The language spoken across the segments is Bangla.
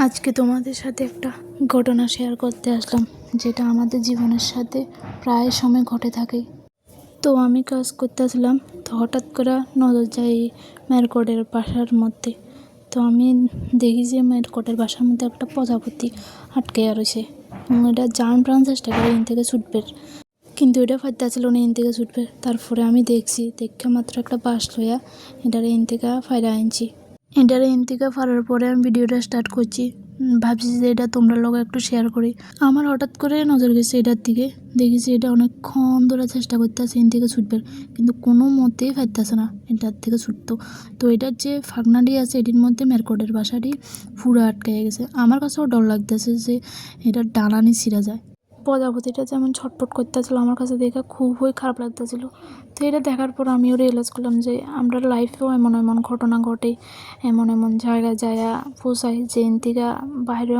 আজকে তোমাদের সাথে একটা ঘটনা শেয়ার করতে আসলাম, যেটা আমাদের জীবনের সাথে প্রায় সময় ঘটে থাকে। তো আমি কাজ করতে আসলাম, তো হঠাৎ করে নজর যায় মেরকোটের বাসার মধ্যে। তো আমি দেখি যে মেরকোটের বাসার মধ্যে একটা প্রজাপতি আটকে রয়েছে। এটা জান প্রাণ চেষ্টা করে ইন থেকে ছুটবে, কিন্তু এটা ফাইতে আসছিল না ইন থেকে ছুটবে। তারপরে আমি দেখে মাত্র একটা বাঁশ লইয়া এটারে ইন থেকে ফাইরা আনছি। এটারে ইন থেকে ফারার পরে আমি ভিডিওটা স্টার্ট করছি। ভাবছি যে এটা তোমরা লোক একটু শেয়ার করি। আমার হঠাৎ করে নজর গেছে এটার দিকে, দেখেছি এটা অনেকক্ষণ ধরে চেষ্টা করতেছে ইন থেকে ছুটবে, কিন্তু কোনো মতেই ফাইতেছে না এটার থেকে ছুটতো। তো এটার যে ফাঁকনাটি আছে এটির মধ্যে মেরকোটের বাসাটি পুরো আটকে গেছে। আমার কাছেও ডর লাগতেছে যে এটার ডানানি ছিঁড়া যায়। প্রজাপতিটা যেমন ছটফট করতেছিল, আমার কাছে দেখে খুবই খারাপ লাগতেছিল। তো এটা দেখার পর আমিও রিয়েলাইজ করলাম যে আমরা লাইফেও এমন এমন ঘটনা ঘটে, এমন এমন জায়গায় যায়া পৌঁছাই যে থেকে বাইরে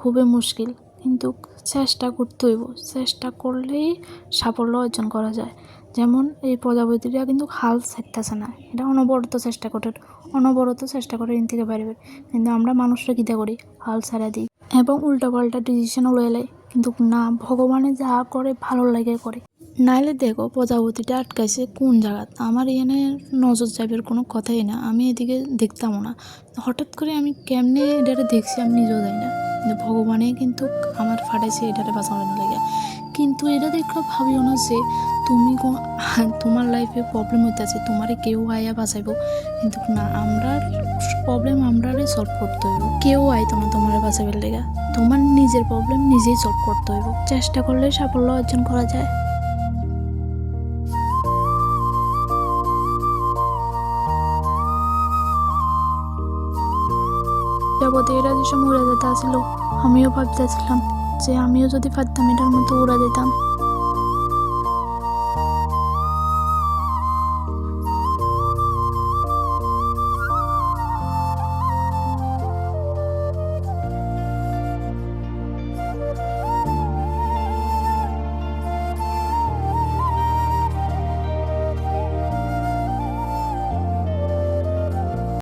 খুবই মুশকিল। কিন্তু চেষ্টা করতে হইব, চেষ্টা করলেই সাফল্য অর্জন করা যায়। যেমন এই প্রজাপতিটা কিন্তু হাল ছাড়তেছে না, এটা অনবরত চেষ্টা করে ইন থেকে বাইরে। কিন্তু আমরা মানুষরা কীটা করি, হাল ছাড়া দিই এবং উল্টাপাল্টা ডিসিশনও লয়ে লাই। কিন্তু না, ভগবানে যা করে ভালো লাগে করে। নাইলে দেখো প্রজাপতিটা আটকাইছে কোন জায়গা, আমার এখানে নজর যাবের কোনো কথাই না, আমি এদিকে দেখতামও না। হঠাৎ করে আমি কেমনে এটারে দেখছি আমি নিজেও যাই না, কিন্তু ভগবানে কিন্তু আমার ফাটাইছে এটারে বাঁচানোর লাগে। কিন্তু এটা দেখলে ভাবিও না যে তুমি তোমার লাইফে প্রবলেম হইতেছে তোমারে কেউ আয়া বাঁচাইব, কিন্তু না, আমরা প্রবলেম আমরারে সলভ করতে হইব। কেউ আইতো না তোমার বাঁচাইবার লেগা, তোমার নিজের প্রবলেম নিজেই সলভ করতে হইব। চেষ্টা করলে সাফল্য অর্জন করা যায়। প্রজাপতিরা যে সময় উড়ে যেতে আসলো, আমিও ভাবতেছিলাম যে আমিও যদি পারতাম এটার মতো উড়া যেতাম।